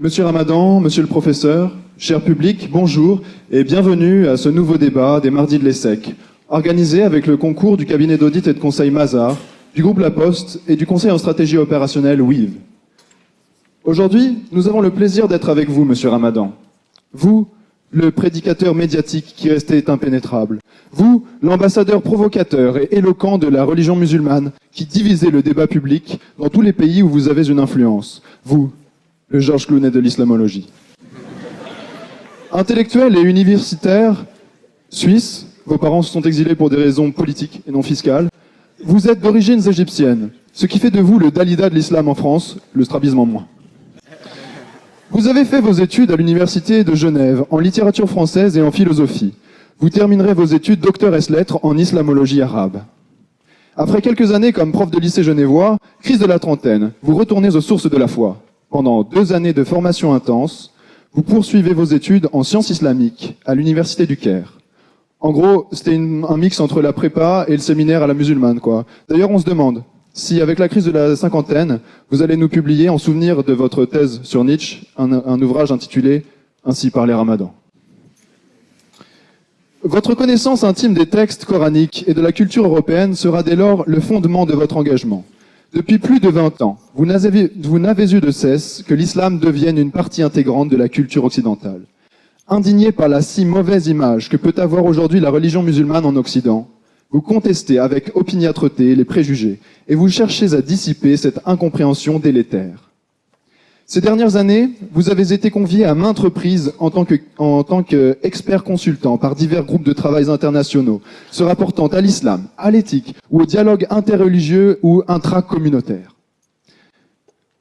Monsieur Ramadan, monsieur le professeur, cher public, bonjour et bienvenue à ce nouveau débat des Mardis de l'ESSEC, organisé avec le concours du cabinet d'audit et de conseil Mazars, du groupe La Poste et du conseil en stratégie opérationnelle WIV. Aujourd'hui, nous avons le plaisir d'être avec vous, monsieur Ramadan. Vous, le prédicateur médiatique qui restait impénétrable. Vous, l'ambassadeur provocateur et éloquent de la religion musulmane qui divisait le débat public dans tous les pays où vous avez une influence. Vous, le Georges Clooney de l'islamologie. Intellectuel et universitaire suisse, vos parents se sont exilés pour des raisons politiques et non fiscales. Vous êtes d'origines égyptiennes, ce qui fait de vous le Dalida de l'islam en France, le strabisme en moins. Vous avez fait vos études à l'université de Genève en littérature française et en philosophie. Vous terminerez vos études docteur ès lettres en islamologie arabe. Après quelques années comme prof de lycée genevois, crise de la trentaine, vous retournez aux sources de la foi. Pendant 2 années de formation intense, vous poursuivez vos études en sciences islamiques à l'université du Caire. En gros, c'était un mix entre la prépa et le séminaire à la musulmane, quoi. D'ailleurs, on se demande si, avec la crise de la cinquantaine, vous allez nous publier, en souvenir de votre thèse sur Nietzsche, un ouvrage intitulé « Ainsi parlait Ramadan ». Votre connaissance intime des textes coraniques et de la culture européenne sera dès lors le fondement de votre engagement. Depuis plus de 20 ans, vous n'avez eu de cesse que l'islam devienne une partie intégrante de la culture occidentale. Indigné par la si mauvaise image que peut avoir aujourd'hui la religion musulmane en Occident, vous contestez avec opiniâtreté les préjugés et vous cherchez à dissiper cette incompréhension délétère. Ces dernières années, vous avez été convié à maintes reprises en tant qu'expert consultant par divers groupes de travail internationaux, se rapportant à l'islam, à l'éthique ou au dialogue interreligieux ou intracommunautaire.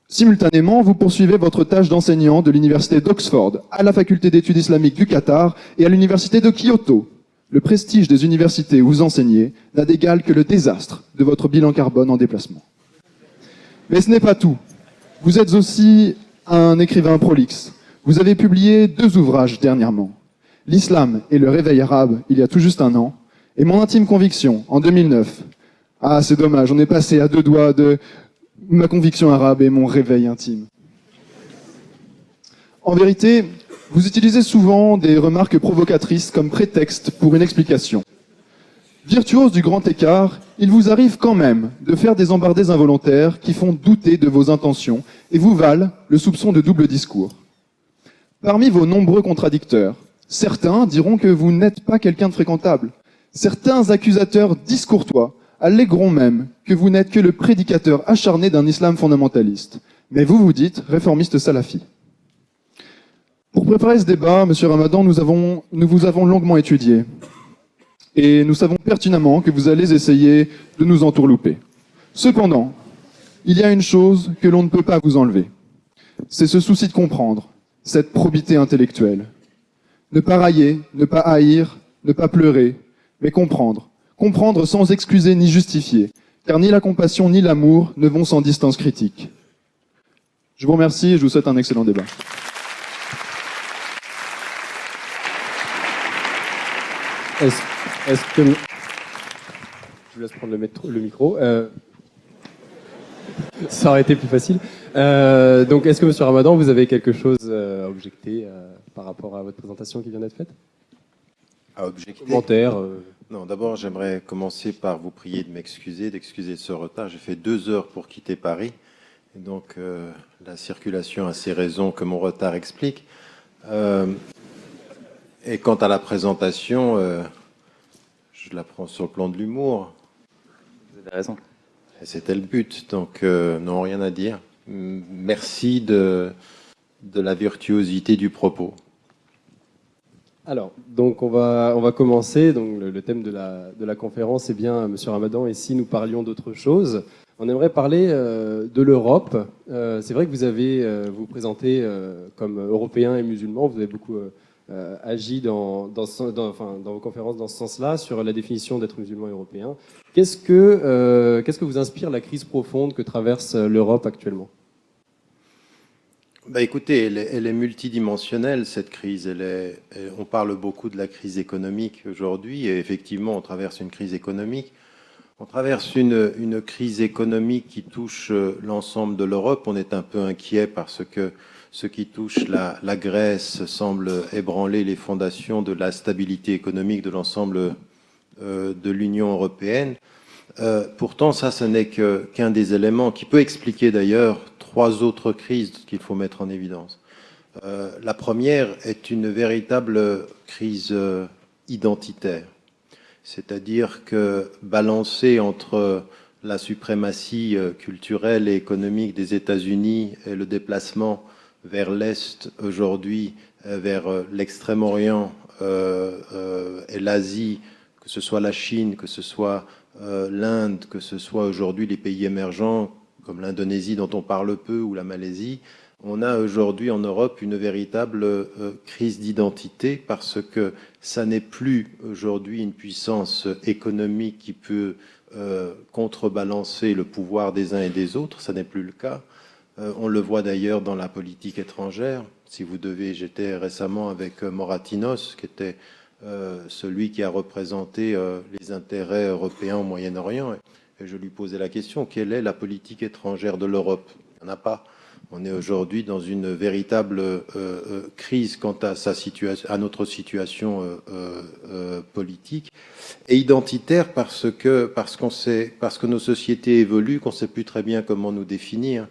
Simultanément, vous poursuivez votre tâche d'enseignant de l'université d'Oxford, à la faculté d'études islamiques du Qatar et à l'université de Kyoto. Le prestige des universités où vous enseignez n'a d'égal que le désastre de votre bilan carbone en déplacement. Mais ce n'est pas tout. Vous êtes aussi un écrivain prolixe. Vous avez publié 2 ouvrages dernièrement. L'islam et le réveil arabe, il y a tout juste 1 an, et Mon intime conviction, en 2009. Ah, c'est dommage, on est passé à 2 doigts de ma conviction arabe et mon réveil intime. En vérité, vous utilisez souvent des remarques provocatrices comme prétexte pour une explication. Virtuose du grand écart, il vous arrive quand même de faire des embardées involontaires qui font douter de vos intentions et vous valent le soupçon de double discours. Parmi vos nombreux contradicteurs, certains diront que vous n'êtes pas quelqu'un de fréquentable. Certains accusateurs discourtois allégueront même que vous n'êtes que le prédicateur acharné d'un islam fondamentaliste. Mais vous vous dites réformiste salafi. Pour préparer ce débat, monsieur Ramadan, nous vous avons longuement étudié. Et nous savons pertinemment que vous allez essayer de nous entourlouper. Cependant, il y a une chose que l'on ne peut pas vous enlever. C'est ce souci de comprendre, cette probité intellectuelle. Ne pas railler, ne pas haïr, ne pas pleurer, mais comprendre. Comprendre sans excuser ni justifier, car ni la compassion ni l'amour ne vont sans distance critique. Je vous remercie et je vous souhaite un excellent débat. Est-ce que... Je vous laisse prendre le micro. Ça aurait été plus facile. Donc, est-ce que, monsieur Ramadan, vous avez quelque chose à objecter par rapport à votre présentation qui vient d'être faite? À objecter? Commentaire Non, d'abord, j'aimerais commencer par vous prier de m'excuser, d'excuser ce retard. J'ai fait 2 heures pour quitter Paris. Et donc, la circulation a ses raisons que mon retard explique. Et quant à la présentation, je la prends sur le plan de l'humour. Vous avez raison. Et c'était le but, donc non, rien à dire. Merci de la virtuosité du propos. Alors, donc on va commencer. Donc le thème de la conférence est bien, monsieur Ramadan, et si nous parlions d'autre chose. On aimerait parler de l'Europe. C'est vrai que vous présentez comme européen et musulman. Vous avez beaucoup agi dans vos conférences dans ce sens-là, sur la définition d'être musulman et européen. Qu'est-ce que vous inspire la crise profonde que traverse l'Europe actuellement? Écoutez, elle est multidimensionnelle, cette crise. On parle beaucoup de la crise économique aujourd'hui, et effectivement, on traverse une crise économique. On traverse une crise économique qui touche l'ensemble de l'Europe. On est un peu inquiet parce que ce qui touche la Grèce semble ébranler les fondations de la stabilité économique de l'ensemble de l'Union européenne. Pourtant, ça, ce n'est qu'un des éléments qui peut expliquer d'ailleurs 3 autres crises qu'il faut mettre en évidence. La première est une véritable crise identitaire, c'est-à-dire que balancée entre la suprématie culturelle et économique des États-Unis et le déplacement vers l'Est aujourd'hui, vers l'Extrême-Orient et l'Asie, que ce soit la Chine, que ce soit l'Inde, que ce soit aujourd'hui les pays émergents comme l'Indonésie dont on parle peu ou la Malaisie, on a aujourd'hui en Europe une véritable crise d'identité parce que ça n'est plus aujourd'hui une puissance économique qui peut contrebalancer le pouvoir des uns et des autres, ça n'est plus le cas. On le voit d'ailleurs dans la politique étrangère. Si vous devez, j'étais récemment avec Moratinos, qui était celui qui a représenté les intérêts européens au Moyen-Orient, et je lui posais la question, quelle est la politique étrangère de l'Europe? Il n'y en a pas. On est aujourd'hui dans une véritable crise quant à à notre situation politique et identitaire parce que nos sociétés évoluent, qu'on ne sait plus très bien comment nous définir.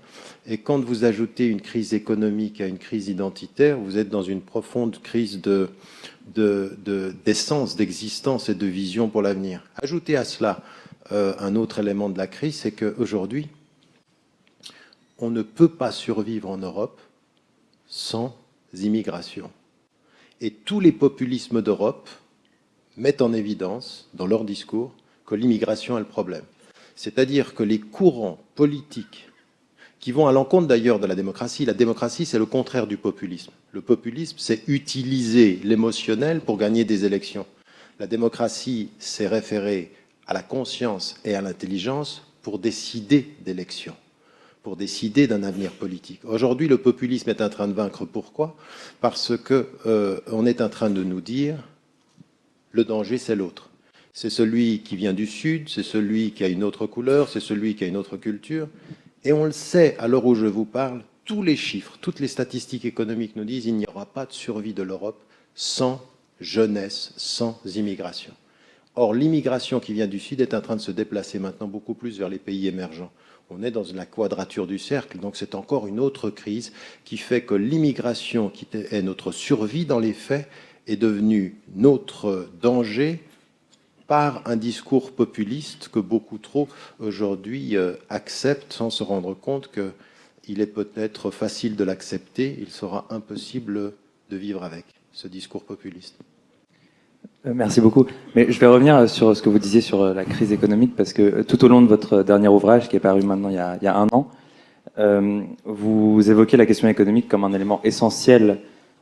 Et quand vous ajoutez une crise économique à une crise identitaire, vous êtes dans une profonde crise d'essence, d'existence et de vision pour l'avenir. Ajoutez à cela un autre élément de la crise, c'est qu'aujourd'hui, on ne peut pas survivre en Europe sans immigration. Et tous les populismes d'Europe mettent en évidence, dans leur discours, que l'immigration est le problème. C'est-à-dire que les courants politiques qui vont à l'encontre d'ailleurs de la démocratie c'est le contraire du populisme. Le populisme, c'est utiliser l'émotionnel pour gagner des élections. La démocratie, c'est référer à la conscience et à l'intelligence pour décider d'élections, pour décider d'un avenir politique. Aujourd'hui, le populisme est en train de vaincre. Pourquoi? Parce que on est en train de nous dire le danger, c'est l'autre. C'est celui qui vient du Sud, c'est celui qui a une autre couleur, c'est celui qui a une autre culture. Et on le sait, à l'heure où je vous parle, tous les chiffres, toutes les statistiques économiques nous disent qu'il n'y aura pas de survie de l'Europe sans jeunesse, sans immigration. Or, l'immigration qui vient du Sud est en train de se déplacer maintenant beaucoup plus vers les pays émergents. On est dans la quadrature du cercle, donc c'est encore une autre crise qui fait que l'immigration, qui est notre survie dans les faits, est devenue notre danger par un discours populiste que beaucoup trop aujourd'hui acceptent sans se rendre compte qu'il est peut-être facile de l'accepter, il sera impossible de vivre avec ce discours populiste. Merci beaucoup. Mais je vais revenir sur ce que vous disiez sur la crise économique, parce que tout au long de votre dernier ouvrage, qui est paru maintenant il y a 1 an, vous évoquez la question économique comme un élément essentiel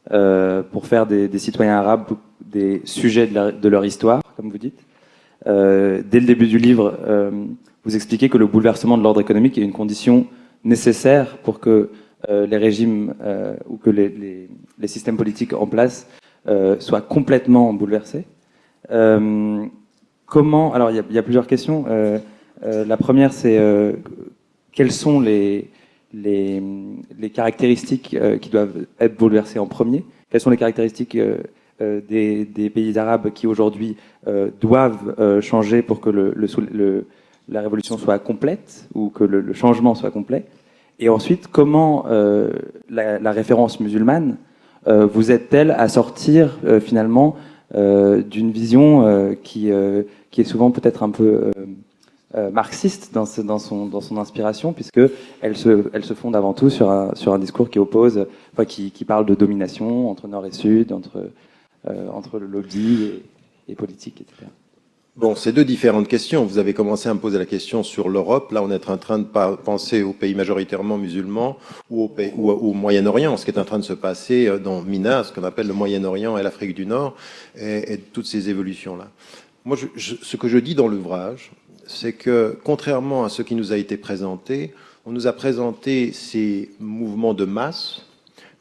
pour faire des citoyens arabes des sujets de leur histoire, comme vous dites. Dès le début du livre, vous expliquez que le bouleversement de l'ordre économique est une condition nécessaire pour que les régimes ou que les systèmes politiques en place soient complètement bouleversés. Comment? Alors, il y a plusieurs questions. La première, c'est quelles sont les caractéristiques qui doivent être bouleversées en premier? Quelles sont les caractéristiques des pays arabes qui aujourd'hui doivent changer pour que la révolution soit complète ou que le changement soit complet? Et ensuite, comment la référence musulmane vous aide-t-elle à sortir finalement d'une vision qui est souvent peut-être un peu marxiste dans son inspiration, puisque elle se fonde avant tout sur un discours qui oppose, enfin, qui parle de domination entre Nord et Sud, entre le lobby et politique, etc. Bon, c'est 2 différentes questions. Vous avez commencé à me poser la question sur l'Europe. Là, on est en train de penser aux pays majoritairement musulmans ou au Moyen-Orient, ce qui est en train de se passer dans Mina, ce qu'on appelle le Moyen-Orient et l'Afrique du Nord, et toutes ces évolutions-là. Moi, ce que je dis dans l'ouvrage, c'est que, contrairement à ce qui nous a été présenté, on nous a présenté ces mouvements de masse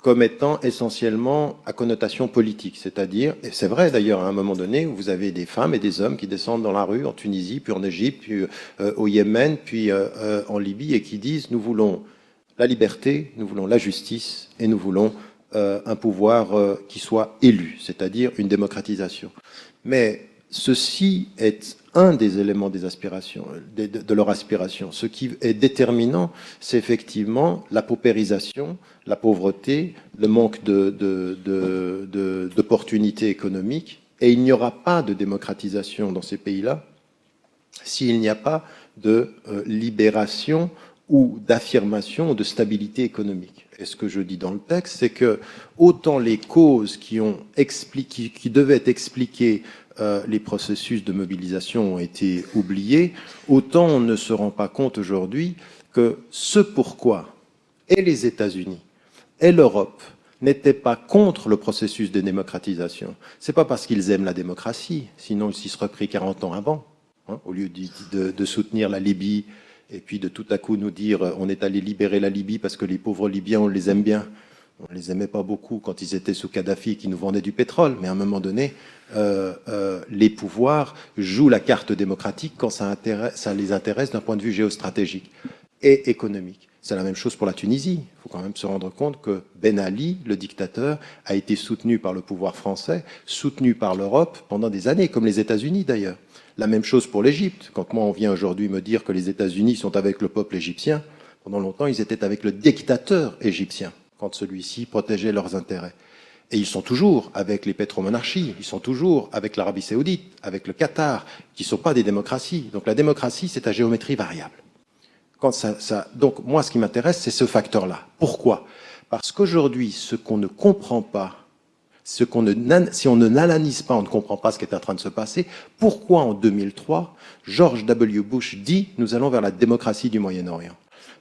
comme étant essentiellement à connotation politique, c'est-à-dire, et c'est vrai d'ailleurs à un moment donné, où vous avez des femmes et des hommes qui descendent dans la rue en Tunisie, puis en Égypte, puis au Yémen, puis en Libye, et qui disent nous voulons la liberté, nous voulons la justice et nous voulons un pouvoir qui soit élu, c'est-à-dire une démocratisation. Mais ceci est un des éléments des aspirations, de leur aspiration. Ce qui est déterminant, c'est effectivement la paupérisation, la pauvreté, le manque d'opportunités économiques. Et il n'y aura pas de démocratisation dans ces pays-là s'il n'y a pas de libération ou d'affirmation de stabilité économique. Et ce que je dis dans le texte, c'est que autant les causes qui devaient expliquer les processus de mobilisation ont été oubliés, autant on ne se rend pas compte aujourd'hui que ce pourquoi et les États-Unis et l'Europe n'étaient pas contre le processus de démocratisation. C'est pas parce qu'ils aiment la démocratie, sinon ils s'y seraient pris 40 ans avant, hein, au lieu de soutenir la Libye et puis de tout à coup nous dire on est allé libérer la Libye parce que les pauvres Libyens, on les aime bien. On les aimait pas beaucoup quand ils étaient sous Kadhafi qui nous vendaient du pétrole, mais à un moment donné, les pouvoirs jouent la carte démocratique quand ça les intéresse d'un point de vue géostratégique et économique. C'est la même chose pour la Tunisie. Il faut quand même se rendre compte que Ben Ali, le dictateur, a été soutenu par le pouvoir français, soutenu par l'Europe pendant des années, comme les États-Unis d'ailleurs. La même chose pour l'Égypte. Quand moi on vient aujourd'hui me dire que les États-Unis sont avec le peuple égyptien, pendant longtemps ils étaient avec le dictateur égyptien, quand celui-ci protégeait leurs intérêts. Et ils sont toujours avec les pétromonarchies, ils sont toujours avec l'Arabie Saoudite, avec le Qatar, qui ne sont pas des démocraties. Donc la démocratie, c'est à géométrie variable. Donc moi, ce qui m'intéresse, c'est ce facteur-là. Pourquoi ? Parce qu'aujourd'hui, ce qu'on ne comprend pas, si on ne l'analyse pas, on ne comprend pas ce qui est en train de se passer. Pourquoi en 2003, George W. Bush dit « nous allons vers la démocratie du Moyen-Orient ».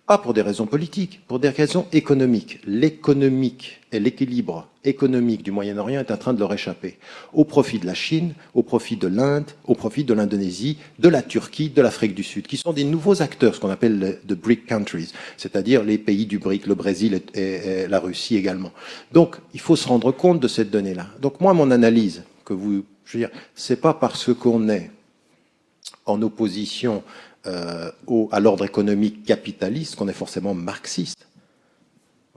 Pas pour des raisons politiques, pour des raisons économiques. L'économique et l'équilibre économique du Moyen-Orient est en train de leur échapper. Au profit de la Chine, au profit de l'Inde, au profit de l'Indonésie, de la Turquie, de l'Afrique du Sud, qui sont des nouveaux acteurs, ce qu'on appelle les BRIC countries, c'est-à-dire les pays du BRIC, le Brésil et la Russie également. Donc, il faut se rendre compte de cette donnée-là. Donc, moi, mon analyse, je veux dire, c'est pas parce qu'on est en opposition à l'ordre économique capitaliste qu'on est forcément marxiste.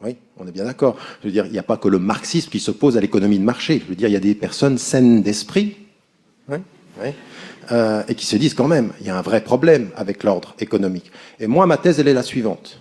Oui, on est bien d'accord. Je veux dire, il n'y a pas que le marxisme qui s'oppose à l'économie de marché. Je veux dire, il y a des personnes saines d'esprit, et qui se disent quand même, il y a un vrai problème avec l'ordre économique. Et moi, ma thèse, elle est la suivante.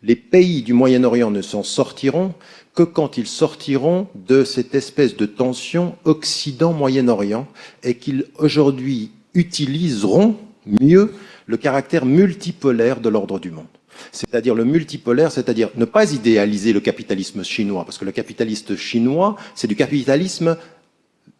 Les pays du Moyen-Orient ne s'en sortiront que quand ils sortiront de cette espèce de tension Occident-Moyen-Orient et qu'ils, aujourd'hui, utiliseront mieux le caractère multipolaire de l'ordre du monde. C'est-à-dire le multipolaire, c'est-à-dire ne pas idéaliser le capitalisme chinois, parce que le capitalisme chinois, c'est du capitalisme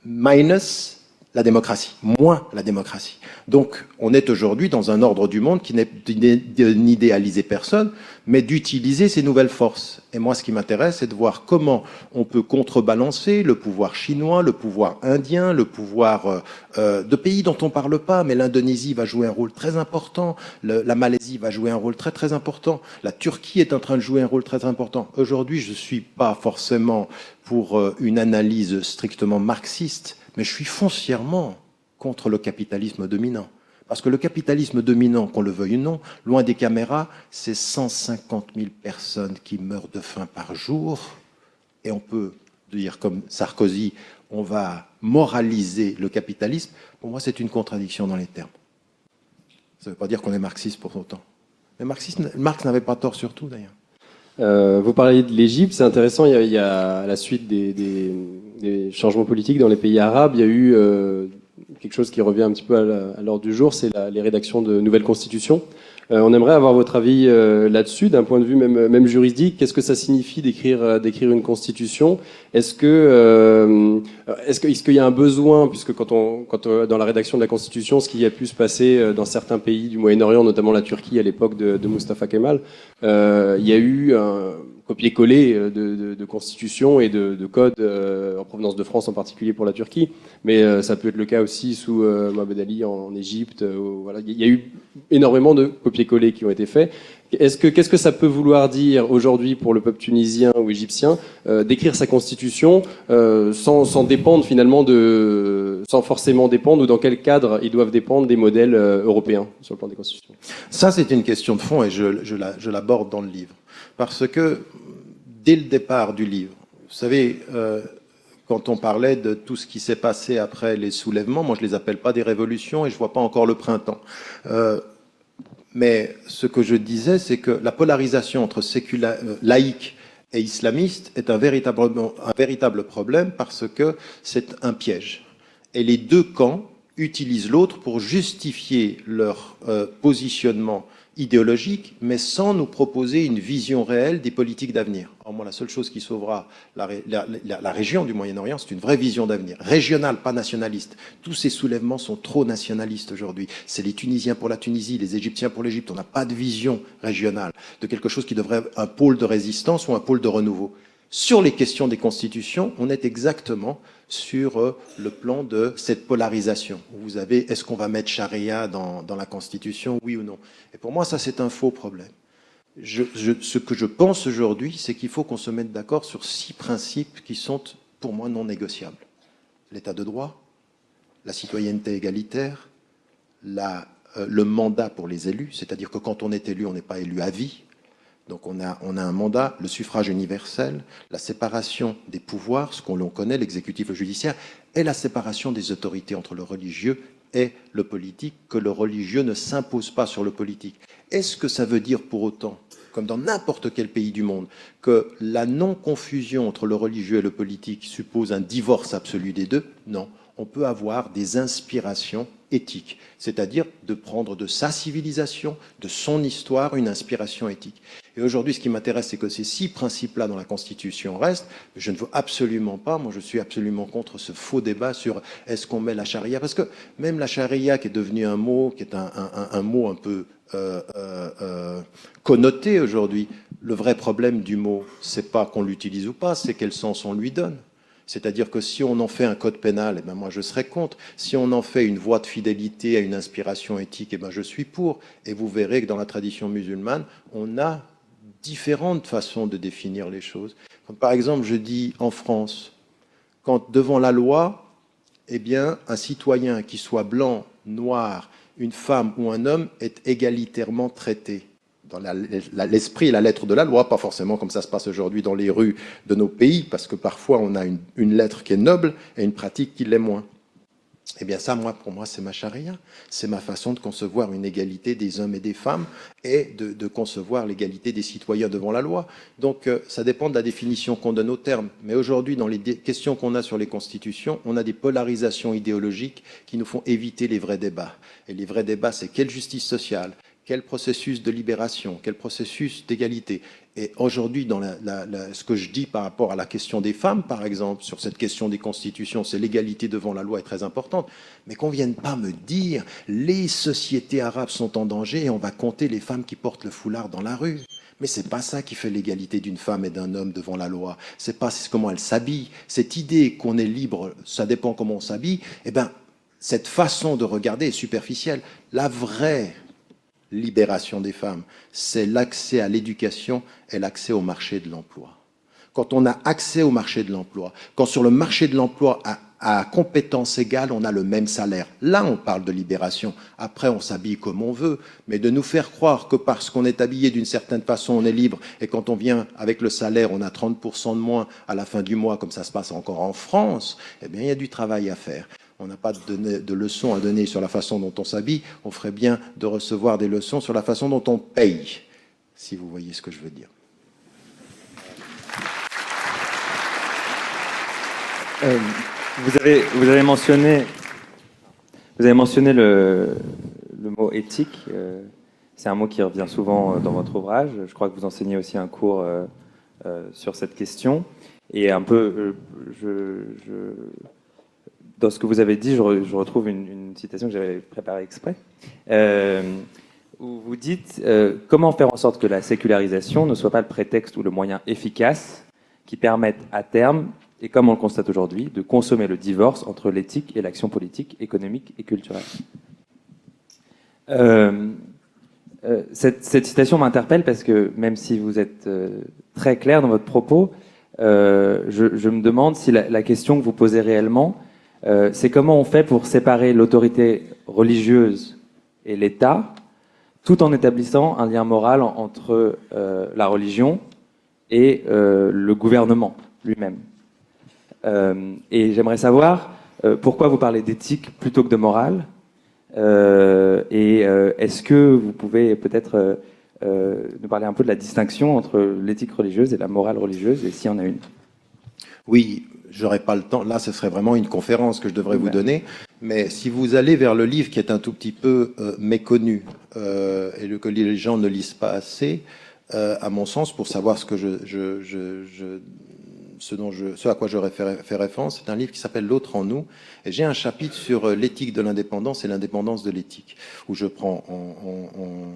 minus la démocratie, moins la démocratie. Donc, on est aujourd'hui dans un ordre du monde qui n'est d'idéaliser personne, mais d'utiliser ces nouvelles forces. Et moi, ce qui m'intéresse, c'est de voir comment on peut contrebalancer le pouvoir chinois, le pouvoir indien, le pouvoir de pays dont on ne parle pas, mais l'Indonésie va jouer un rôle très important, la Malaisie va jouer un rôle très très important, la Turquie est en train de jouer un rôle très important. Aujourd'hui, je ne suis pas forcément pour une analyse strictement marxiste, mais je suis foncièrement contre le capitalisme dominant. Parce que le capitalisme dominant, qu'on le veuille ou non, loin des caméras, c'est 150 000 personnes qui meurent de faim par jour. Et on peut dire, comme Sarkozy, on va moraliser le capitalisme. Pour moi, c'est une contradiction dans les termes. Ça ne veut pas dire qu'on est marxiste pour autant. Mais Marx n'avait pas tort sur tout, d'ailleurs. Vous parlez de l'Égypte, c'est intéressant, il y a à la suite des changements politiques dans les pays arabes, il y a eu quelque chose qui revient un petit peu à l'ordre du jour, c'est les rédactions de nouvelles constitutions. On aimerait avoir votre avis là-dessus, d'un point de vue même juridique. Qu'est-ce que ça signifie d'écrire une constitution ? Est-ce qu'il y a un besoin, puisque quand dans la rédaction de la constitution, ce qui a pu se passer dans certains pays du Moyen-Orient, notamment la Turquie à l'époque de Mustafa Kemal, il y a eu un copier-coller de constitution et de codes en provenance de France, en particulier pour la Turquie, mais ça peut être le cas aussi sous Mohamed Ali en Égypte. Voilà. Il y a eu énormément de copier-coller qui ont été faits. Qu'est-ce que ça peut vouloir dire aujourd'hui pour le peuple tunisien ou égyptien d'écrire sa constitution sans dépendre finalement sans forcément dépendre, ou dans quel cadre ils doivent dépendre des modèles européens sur le plan des constitutions? Ça, c'est une question de fond et je l'aborde dans le livre. Parce que, dès le départ du livre, vous savez, quand on parlait de tout ce qui s'est passé après les soulèvements, moi je les appelle pas des révolutions et je vois pas encore le printemps. Mais ce que je disais, c'est que la polarisation entre laïque et islamiste est un véritable problème parce que c'est un piège. Et les deux camps utilisent l'autre pour justifier leur positionnement idéologique, mais sans nous proposer une vision réelle des politiques d'avenir. Alors moi, la seule chose qui sauvera la région du Moyen-Orient, c'est une vraie vision d'avenir, régionale, pas nationaliste. Tous ces soulèvements sont trop nationalistes aujourd'hui. C'est les Tunisiens pour la Tunisie, les Égyptiens pour l'Égypte. On n'a pas de vision régionale, de quelque chose qui devrait être un pôle de résistance ou un pôle de renouveau. Sur les questions des constitutions, on est exactement sur le plan de cette polarisation. Vous avez, est-ce qu'on va mettre charia dans la Constitution, oui ou non? Et pour moi, ça, c'est un faux problème. Ce que je pense aujourd'hui, c'est qu'il faut qu'on se mette d'accord sur 6 principes qui sont, pour moi, non négociables. L'état de droit, la citoyenneté égalitaire, le mandat pour les élus, c'est-à-dire que quand on est élu, on n'est pas élu à vie. Donc on a un mandat, le suffrage universel, la séparation des pouvoirs, ce qu'on l'on connaît, l'exécutif, le judiciaire, et la séparation des autorités entre le religieux et le politique, que le religieux ne s'impose pas sur le politique. Est-ce que ça veut dire pour autant, comme dans n'importe quel pays du monde, que la non-confusion entre le religieux et le politique suppose un divorce absolu des deux? Non. On peut avoir des inspirations éthiques, c'est-à-dire de prendre de sa civilisation, de son histoire, une inspiration éthique. Et aujourd'hui, ce qui m'intéresse, c'est que ces 6 principes-là dans la Constitution restent. Je ne veux absolument pas, moi je suis absolument contre ce faux débat sur est-ce qu'on met la charia, parce que même la charia qui est devenue un mot, qui est un mot un peu connoté aujourd'hui, le vrai problème du mot, c'est pas qu'on l'utilise ou pas, c'est quel sens on lui donne. C'est-à-dire que si on en fait un code pénal, eh ben moi je serais contre. Si on en fait une voie de fidélité à une inspiration éthique, eh ben je suis pour. Et vous verrez que dans la tradition musulmane, on a différentes façons de définir les choses. Quand, par exemple, je dis en France, quand devant la loi, eh bien, un citoyen qui soit blanc, noir, une femme ou un homme est égalitairement traité. Dans l'esprit et la lettre de la loi, pas forcément comme ça se passe aujourd'hui dans les rues de nos pays, parce que parfois on a une lettre qui est noble et une pratique qui l'est moins. Eh bien ça, pour moi, c'est ma charia. C'est ma façon de concevoir une égalité des hommes et des femmes et de concevoir l'égalité des citoyens devant la loi. Donc ça dépend de la définition qu'on donne aux termes. Mais aujourd'hui, dans les questions qu'on a sur les constitutions, on a des polarisations idéologiques qui nous font éviter les vrais débats. Et les vrais débats, c'est quelle justice sociale ? Quel processus de libération, quel processus d'égalité. Et aujourd'hui, dans ce que je dis par rapport à la question des femmes, par exemple, sur cette question des constitutions, c'est l'égalité devant la loi est très importante, mais qu'on ne vienne pas me dire les sociétés arabes sont en danger et on va compter les femmes qui portent le foulard dans la rue. Mais c'est pas ça qui fait l'égalité d'une femme et d'un homme devant la loi. C'est comment elle s'habille. Cette idée qu'on est libre, ça dépend comment on s'habille, eh ben, cette façon de regarder est superficielle. La vraie libération des femmes, c'est l'accès à l'éducation et l'accès au marché de l'emploi. Quand on a accès au marché de l'emploi, quand sur le marché de l'emploi, à compétences égales, on a le même salaire, là on parle de libération. Après on s'habille comme on veut, mais de nous faire croire que parce qu'on est habillé d'une certaine façon, on est libre, et quand on vient avec le salaire, on a 30% de moins à la fin du mois, comme ça se passe encore en France, eh bien il y a du travail à faire. On n'a pas de leçons à donner sur la façon dont on s'habille. On ferait bien de recevoir des leçons sur la façon dont on paye, si vous voyez ce que je veux dire. Vous avez mentionné le mot éthique. C'est un mot qui revient souvent dans votre ouvrage. Je crois que vous enseignez aussi un cours sur cette question. Et un peu, dans ce que vous avez dit, je retrouve une citation que j'avais préparée exprès, où vous dites comment faire en sorte que la sécularisation ne soit pas le prétexte ou le moyen efficace qui permette à terme, et comme on le constate aujourd'hui, de consommer le divorce entre l'éthique et l'action politique, économique et culturelle. Cette citation m'interpelle parce que même si vous êtes très clair dans votre propos, je me demande si la question que vous posez réellement, c'est comment on fait pour séparer l'autorité religieuse et l'État, tout en établissant un lien moral entre la religion et le gouvernement lui-même. Et j'aimerais savoir pourquoi vous parlez d'éthique plutôt que de morale, et est-ce que vous pouvez peut-être nous parler un peu de la distinction entre l'éthique religieuse et la morale religieuse, et s'il y en a une? Oui, j'aurais pas le temps. Là, ce serait vraiment une conférence que je devrais vous donner. Mais si vous allez vers le livre qui est un tout petit peu méconnu et que les gens ne lisent pas assez, à mon sens, pour savoir ce à quoi je fais référence, c'est un livre qui s'appelle L'autre en nous. Et j'ai un chapitre sur l'éthique de l'indépendance et l'indépendance de l'éthique, où je prends,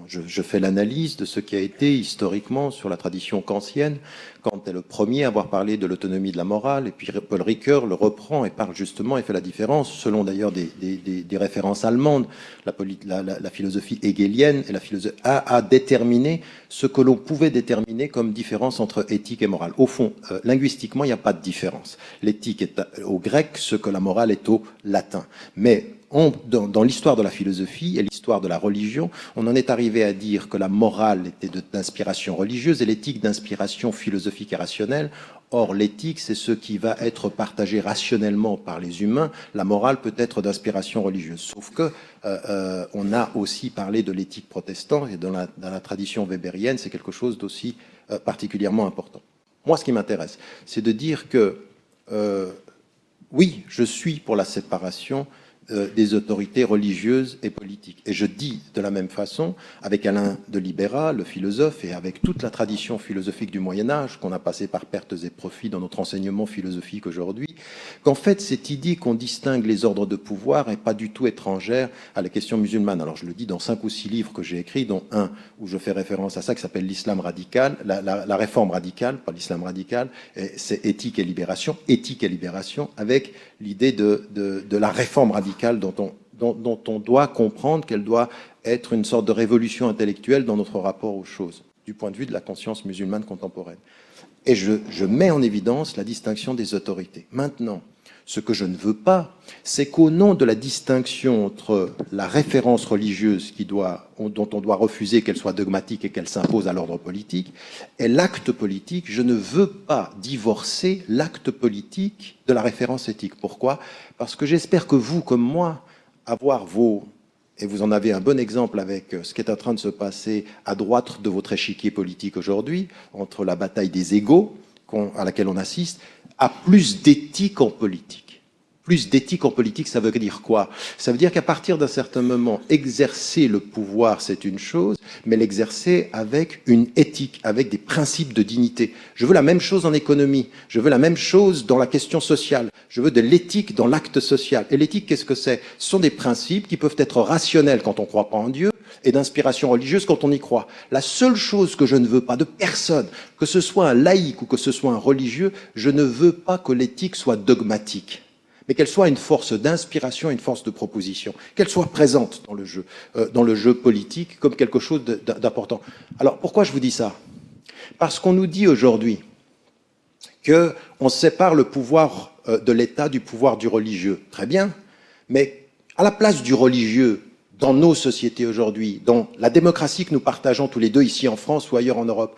je fais l'analyse de ce qui a été historiquement sur la tradition kantienne. Kant est le premier à avoir parlé de l'autonomie de la morale, et puis Paul Ricoeur le reprend et parle justement et fait la différence, selon d'ailleurs des références allemandes. La philosophie hegelienne et la philosophie a déterminé ce que l'on pouvait déterminer comme différence entre éthique et morale. Au fond, linguistiquement, il n'y a pas de différence. L'éthique est au grec ce que la morale est au latin. Mais dans l'histoire de la philosophie et l'histoire de la religion, on en est arrivé à dire que la morale était d'inspiration religieuse et l'éthique d'inspiration philosophique et rationnelle. Or, l'éthique, c'est ce qui va être partagé rationnellement par les humains. La morale peut être d'inspiration religieuse. Sauf que on a aussi parlé de l'éthique protestante, et dans la tradition weberienne, c'est quelque chose d'aussi particulièrement important. Moi, ce qui m'intéresse, c'est de dire que oui, je suis pour la séparation des autorités religieuses et politiques. Et je dis de la même façon, avec Alain de Libéra, le philosophe, et avec toute la tradition philosophique du Moyen-Âge, qu'on a passé par pertes et profits dans notre enseignement philosophique aujourd'hui, qu'en fait, cette idée qu'on distingue les ordres de pouvoir n'est pas du tout étrangère à la question musulmane. Alors, je le dis dans 5 ou 6 livres que j'ai écrits, dont un où je fais référence à ça, qui s'appelle l'islam radical, la réforme radicale, pas l'islam radical, c'est éthique et libération, avec l'idée de la réforme radicale dont on doit comprendre qu'elle doit être une sorte de révolution intellectuelle dans notre rapport aux choses, du point de vue de la conscience musulmane contemporaine. Et je mets en évidence la distinction des autorités. Maintenant, ce que je ne veux pas, c'est qu'au nom de la distinction entre la référence religieuse dont on doit refuser qu'elle soit dogmatique et qu'elle s'impose à l'ordre politique, et l'acte politique, je ne veux pas divorcer l'acte politique de la référence éthique. Pourquoi ? Parce que j'espère que vous, comme moi, et vous en avez un bon exemple avec ce qui est en train de se passer à droite de votre échiquier politique aujourd'hui, entre la bataille des égos à laquelle on assiste, à plus d'éthique en politique. Plus d'éthique en politique, ça veut dire quoi? Ça veut dire qu'à partir d'un certain moment, exercer le pouvoir, c'est une chose, mais l'exercer avec une éthique, avec des principes de dignité. Je veux la même chose en économie, je veux la même chose dans la question sociale, je veux de l'éthique dans l'acte social. Et l'éthique, qu'est-ce que c'est? Ce sont des principes qui peuvent être rationnels quand on ne croit pas en Dieu, et d'inspiration religieuse quand on y croit. La seule chose que je ne veux pas de personne, que ce soit un laïc ou que ce soit un religieux, je ne veux pas que l'éthique soit dogmatique, mais qu'elle soit une force d'inspiration, une force de proposition, qu'elle soit présente dans le jeu politique comme quelque chose d'important. Alors, pourquoi je vous dis ça? Parce qu'on nous dit aujourd'hui qu'on sépare le pouvoir de l'État du pouvoir du religieux. Très bien, mais à la place du religieux, dans nos sociétés aujourd'hui, dans la démocratie que nous partageons tous les deux ici en France ou ailleurs en Europe,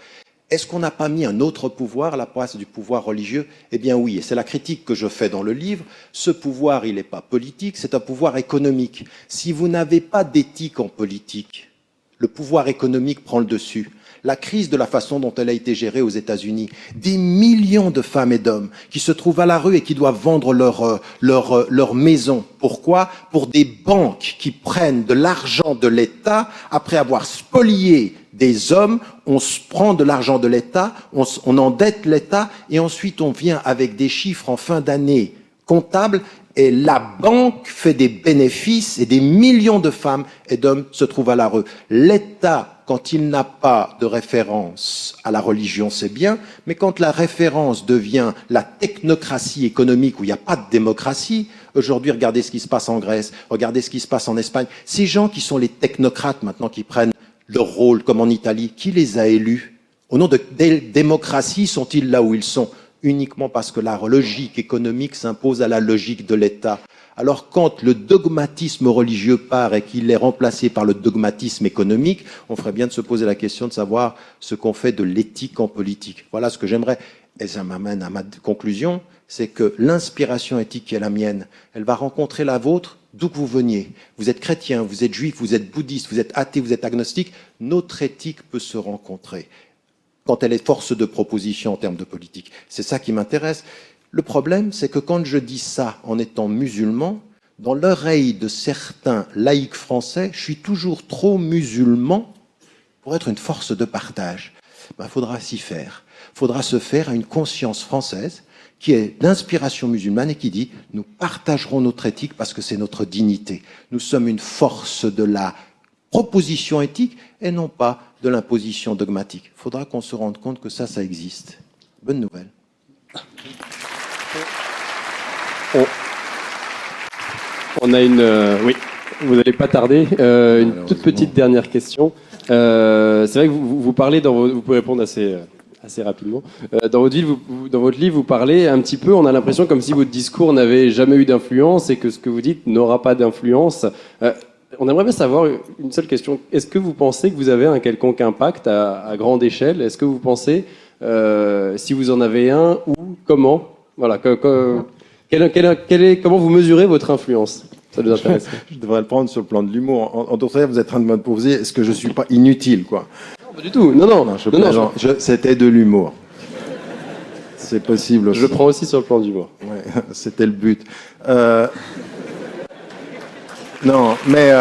est-ce qu'on n'a pas mis un autre pouvoir à la place du pouvoir religieux? Eh bien oui, et c'est la critique que je fais dans le livre. Ce pouvoir, il n'est pas politique, c'est un pouvoir économique. Si vous n'avez pas d'éthique en politique, le pouvoir économique prend le dessus. La crise de la façon dont elle a été gérée aux États-Unis, des millions de femmes et d'hommes qui se trouvent à la rue et qui doivent vendre leur maison. Pourquoi? Pour des banques qui prennent de l'argent de l'État après avoir spolié des hommes. On se prend de l'argent de l'État, on endette l'État et ensuite on vient avec des chiffres en fin d'année comptables et la banque fait des bénéfices et des millions de femmes et d'hommes se trouvent à la rue. L'État, quand il n'a pas de référence à la religion, c'est bien, mais quand la référence devient la technocratie économique où il n'y a pas de démocratie, aujourd'hui, regardez ce qui se passe en Grèce, regardez ce qui se passe en Espagne. Ces gens qui sont les technocrates maintenant, qui prennent leur rôle, comme en Italie, qui les a élus? Au nom de démocratie, sont-ils là où ils sont? Uniquement parce que la logique économique s'impose à la logique de l'État. Alors quand le dogmatisme religieux part et qu'il est remplacé par le dogmatisme économique, on ferait bien de se poser la question de savoir ce qu'on fait de l'éthique en politique. Voilà ce que j'aimerais. Et ça m'amène à ma conclusion, c'est que l'inspiration éthique qui est la mienne, elle va rencontrer la vôtre d'où que vous veniez. Vous êtes chrétien, vous êtes juif, vous êtes bouddhiste, vous êtes athée, vous êtes agnostique. Notre éthique peut se rencontrer quand elle est force de proposition en termes de politique. C'est ça qui m'intéresse. Le problème, c'est que quand je dis ça en étant musulman, dans l'oreille de certains laïcs français, je suis toujours trop musulman pour être une force de partage. Ben, faudra s'y faire. Faudra se faire à une conscience française qui est d'inspiration musulmane et qui dit « nous partagerons notre éthique parce que c'est notre dignité. Nous sommes une force de la proposition éthique et non pas de l'imposition dogmatique. » Il faudra qu'on se rende compte que ça existe. Bonne nouvelle. On a une... oui, vous n'allez pas tarder. Une toute petite dernière question. C'est vrai que vous parlez, vous pouvez répondre assez rapidement. Dans votre livre, vous parlez un petit peu, on a l'impression comme si votre discours n'avait jamais eu d'influence et que ce que vous dites n'aura pas d'influence. On aimerait bien savoir une seule question. Est-ce que vous pensez que vous avez un quelconque impact à grande échelle? Est-ce que vous pensez, si vous en avez un, ou comment? Voilà, comment vous mesurez votre influence? Ça nous intéresse. Je devrais le prendre sur le plan de l'humour. En d'autres termes, vous êtes en train de me poser, est-ce que je ne suis pas inutile, quoi? Non, pas du tout. Non. C'était de l'humour. C'est possible aussi. Je prends aussi sur le plan de l'humour. Ouais, c'était le but. Non, mais...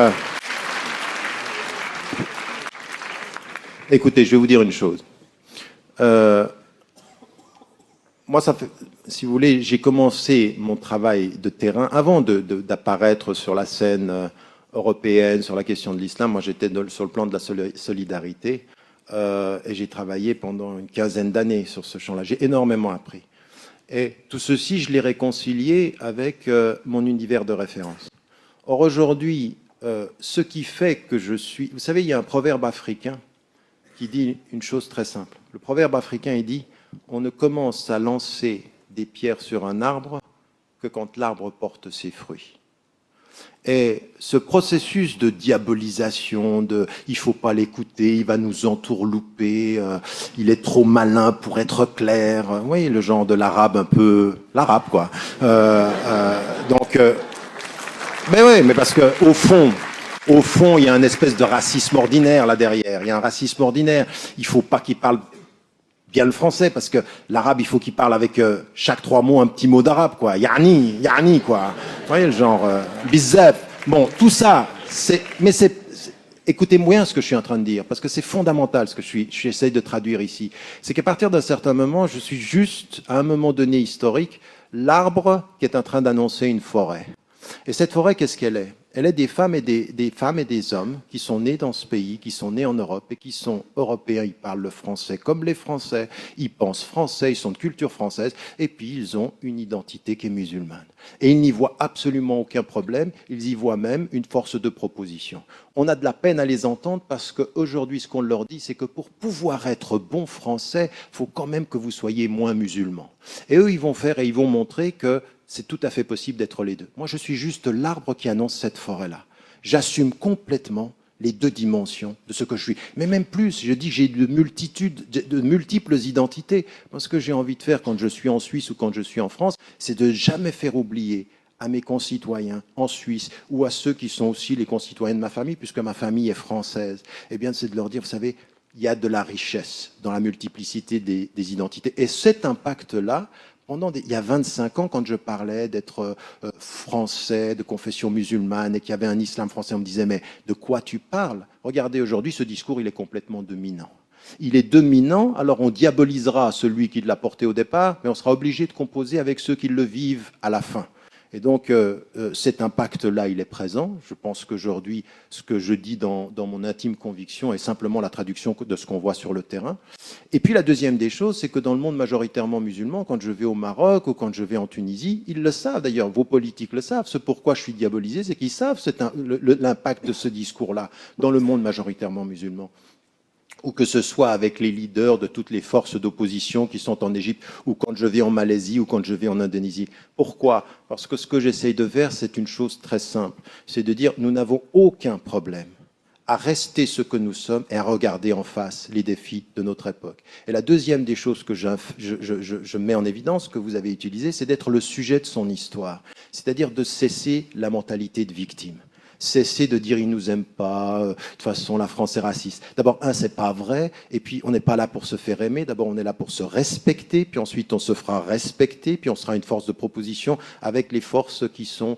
Écoutez, je vais vous dire une chose. Moi, ça fait, si vous voulez, j'ai commencé mon travail de terrain avant d'apparaître sur la scène européenne, sur la question de l'islam. Moi, j'étais sur le plan de la solidarité et j'ai travaillé pendant une quinzaine d'années sur ce champ-là. J'ai énormément appris. Et tout ceci, je l'ai réconcilié avec mon univers de référence. Or, aujourd'hui, ce qui fait que je suis... Vous savez, il y a un proverbe africain qui dit une chose très simple. Le proverbe africain, il dit... On ne commence à lancer des pierres sur un arbre que quand l'arbre porte ses fruits. Et ce processus de diabolisation, il faut pas l'écouter, il va nous entourlouper, il est trop malin pour être clair, vous voyez, le genre de l'arabe un peu... L'arabe, quoi. Mais parce que au fond, il y a une espèce de racisme ordinaire là derrière, il y a un racisme ordinaire, il faut pas qu'il parle bien le français, parce que l'arabe, il faut qu'il parle avec chaque 3 mots un petit mot d'arabe, quoi. Yani, quoi. Vous voyez le genre bizef. Bon, tout ça, écoutez bien ce que je suis en train de dire, parce que c'est fondamental ce que j'essaye de traduire ici. C'est qu'à partir d'un certain moment, je suis juste, à un moment donné historique, l'arbre qui est en train d'annoncer une forêt. Et cette forêt, qu'est-ce qu'elle est? Elle est des femmes et des hommes qui sont nés dans ce pays, qui sont nés en Europe et qui sont européens. Ils parlent le français comme les Français, ils pensent français, ils sont de culture française, et puis ils ont une identité qui est musulmane. Et ils n'y voient absolument aucun problème, ils y voient même une force de proposition. On a de la peine à les entendre parce qu'aujourd'hui, ce qu'on leur dit, c'est que pour pouvoir être bon français, il faut quand même que vous soyez moins musulman. Et eux, ils vont faire et ils vont montrer que c'est tout à fait possible d'être les deux. Moi, je suis juste l'arbre qui annonce cette forêt-là. J'assume complètement les 2 dimensions de ce que je suis. Mais même plus, je dis que j'ai de multiples identités. Moi, ce que j'ai envie de faire quand je suis en Suisse ou quand je suis en France, c'est de jamais faire oublier à mes concitoyens en Suisse ou à ceux qui sont aussi les concitoyens de ma famille, puisque ma famille est française, eh bien, c'est de leur dire, vous savez, il y a de la richesse dans la multiplicité des identités. Et cet impact-là, il y a 25 ans, quand je parlais d'être français, de confession musulmane, et qu'il y avait un islam français, on me disait, mais de quoi tu parles? Regardez, aujourd'hui, ce discours, il est complètement dominant. Il est dominant, alors on diabolisera celui qui l'a porté au départ, mais on sera obligé de composer avec ceux qui le vivent à la fin. Et donc, cet impact-là, il est présent. Je pense qu'aujourd'hui, ce que je dis dans mon intime conviction est simplement la traduction de ce qu'on voit sur le terrain. Et puis, la deuxième des choses, c'est que dans le monde majoritairement musulman, quand je vais au Maroc ou quand je vais en Tunisie, ils le savent d'ailleurs, vos politiques le savent. Ce pourquoi je suis diabolisé, c'est qu'ils savent l'impact de ce discours-là dans le monde majoritairement musulman. ou que ce soit avec les leaders de toutes les forces d'opposition qui sont en Égypte, ou quand je vais en Malaisie, ou quand je vais en Indonésie. Pourquoi? Parce que ce que j'essaye de faire, c'est une chose très simple. C'est de dire, nous n'avons aucun problème à rester ce que nous sommes et à regarder en face les défis de notre époque. Et la deuxième des choses que je mets en évidence, que vous avez utilisée, c'est d'être le sujet de son histoire. C'est-à-dire de cesser la mentalité de victime. Cesser de dire ils nous aiment pas, de toute façon la France est raciste. D'abord, c'est pas vrai, et puis on n'est pas là pour se faire aimer, d'abord on est là pour se respecter, puis ensuite on se fera respecter, puis on sera une force de proposition avec les forces qui sont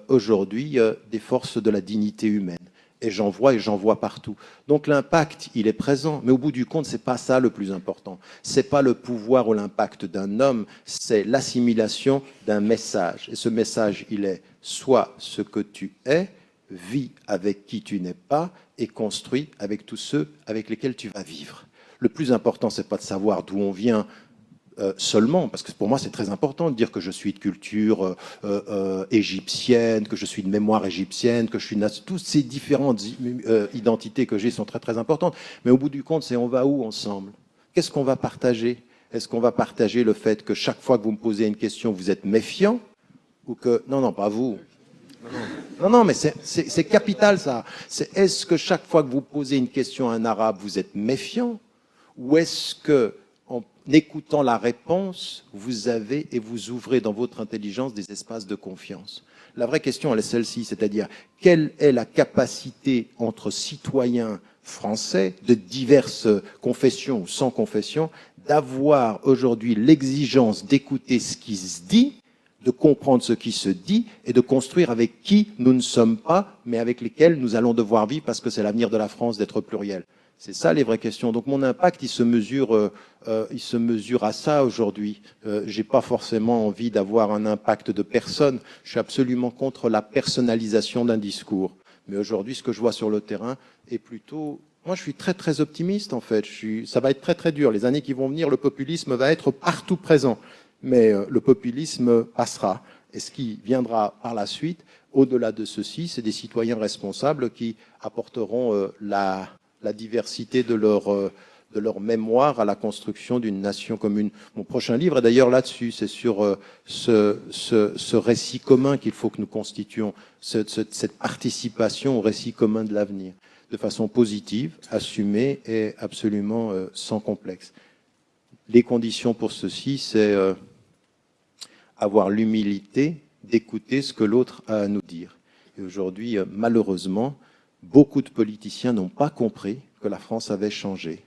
aujourd'hui des forces de la dignité humaine. Et j'en vois partout. Donc l'impact, il est présent, mais au bout du compte, c'est pas ça le plus important. C'est pas le pouvoir ou l'impact d'un homme, c'est l'assimilation d'un message. Et ce message, il est soit ce que tu es, vis avec qui tu n'es pas et construis avec tous ceux avec lesquels tu vas vivre. Le plus important, c'est pas de savoir d'où on vient seulement, parce que pour moi c'est très important de dire que je suis de culture égyptienne, que je suis de mémoire égyptienne, que je suis toutes ces différentes identités que j'ai sont très très importantes. Mais au bout du compte, c'est on va où ensemble? Qu'est-ce qu'on va partager? Est-ce qu'on va partager le fait que chaque fois que vous me posez une question, vous êtes méfiant? Ou que non, pas vous. Non, mais c'est capital ça. Est-ce que chaque fois que vous posez une question à un arabe, vous êtes méfiant? Ou est-ce que, en écoutant la réponse, vous avez et vous ouvrez dans votre intelligence des espaces de confiance? La vraie question, elle est celle-ci, c'est-à-dire, quelle est la capacité entre citoyens français de diverses confessions ou sans confession d'avoir aujourd'hui l'exigence d'écouter ce qui se dit, de comprendre ce qui se dit et de construire avec qui nous ne sommes pas, mais avec lesquels nous allons devoir vivre parce que c'est l'avenir de la France d'être pluriel. C'est ça les vraies questions. Donc mon impact, il se mesure à ça aujourd'hui. J'ai pas forcément envie d'avoir un impact de personne. Je suis absolument contre la personnalisation d'un discours. Mais aujourd'hui, ce que je vois sur le terrain est plutôt... Moi, je suis très très optimiste en fait. Ça va être très très dur. Les années qui vont venir, le populisme va être partout présent. Mais le populisme passera. Et ce qui viendra par la suite, au-delà de ceci, c'est des citoyens responsables qui apporteront la diversité de leur mémoire à la construction d'une nation commune. Mon prochain livre est d'ailleurs là-dessus. C'est sur ce récit commun qu'il faut que nous constituions, cette participation au récit commun de l'avenir, de façon positive, assumée et absolument sans complexe. Les conditions pour ceci, c'est avoir l'humilité d'écouter ce que l'autre a à nous dire. Et aujourd'hui, malheureusement, beaucoup de politiciens n'ont pas compris que la France avait changé.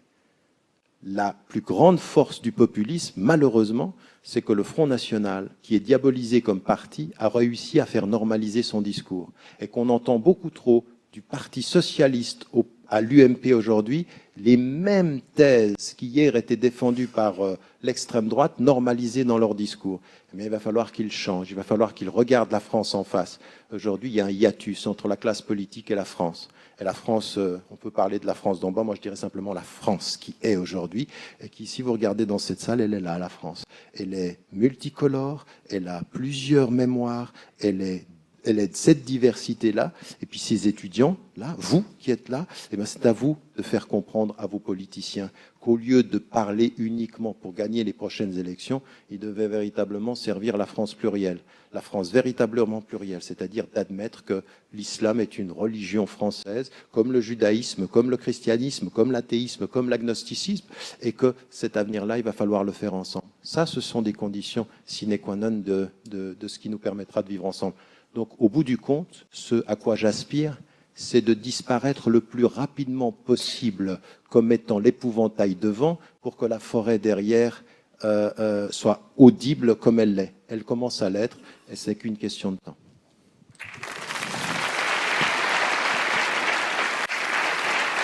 La plus grande force du populisme, malheureusement, c'est que le Front National, qui est diabolisé comme parti, a réussi à faire normaliser son discours. Et qu'on entend beaucoup trop du Parti socialiste à l'UMP aujourd'hui, les mêmes thèses qui hier étaient défendues par l'extrême droite, normalisées dans leur discours. Mais il va falloir qu'ils changent, il va falloir qu'ils regardent la France en face. Aujourd'hui, il y a un hiatus entre la classe politique et la France. Et la France, on peut parler de la France d'en bas, moi je dirais simplement la France qui est aujourd'hui, et qui, si vous regardez dans cette salle, elle est là, la France. Elle est multicolore, elle a plusieurs mémoires, elle est de cette diversité-là, et puis ces étudiants, là, vous qui êtes là, eh bien c'est à vous de faire comprendre à vos politiciens qu'au lieu de parler uniquement pour gagner les prochaines élections, ils devaient véritablement servir la France plurielle. La France véritablement plurielle, c'est-à-dire d'admettre que l'islam est une religion française, comme le judaïsme, comme le christianisme, comme l'athéisme, comme l'agnosticisme, et que cet avenir-là, il va falloir le faire ensemble. Ça, ce sont des conditions sine qua non de ce qui nous permettra de vivre ensemble. Donc, au bout du compte, ce à quoi j'aspire, c'est de disparaître le plus rapidement possible comme étant l'épouvantail devant pour que la forêt derrière soit audible comme elle l'est. Elle commence à l'être et c'est qu'une question de temps.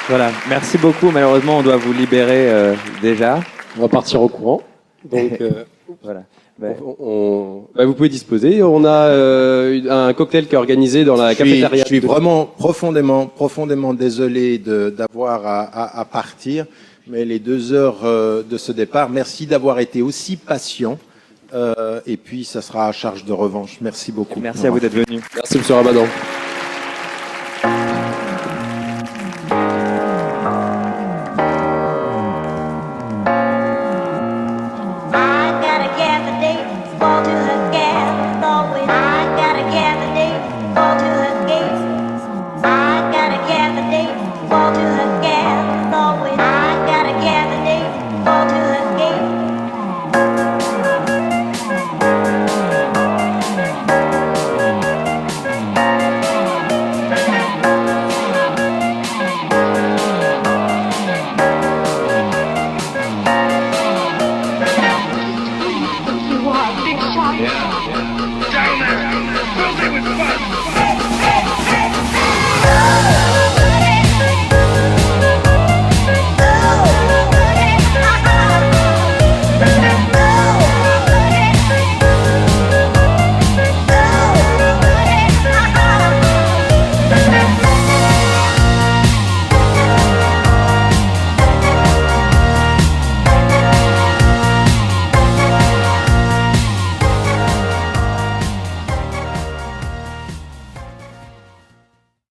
Voilà, merci beaucoup. Malheureusement, on doit vous libérer déjà. On va partir au courant. Donc, voilà. Vous pouvez disposer. On a un cocktail qui est organisé dans la cafétéria. Je suis vraiment profondément désolé d'avoir à partir, mais les 2 heures de ce départ, merci d'avoir été aussi patient. Et puis, ça sera à charge de revanche. Merci beaucoup. Merci à vous d'être venu. Merci, monsieur Ramadan.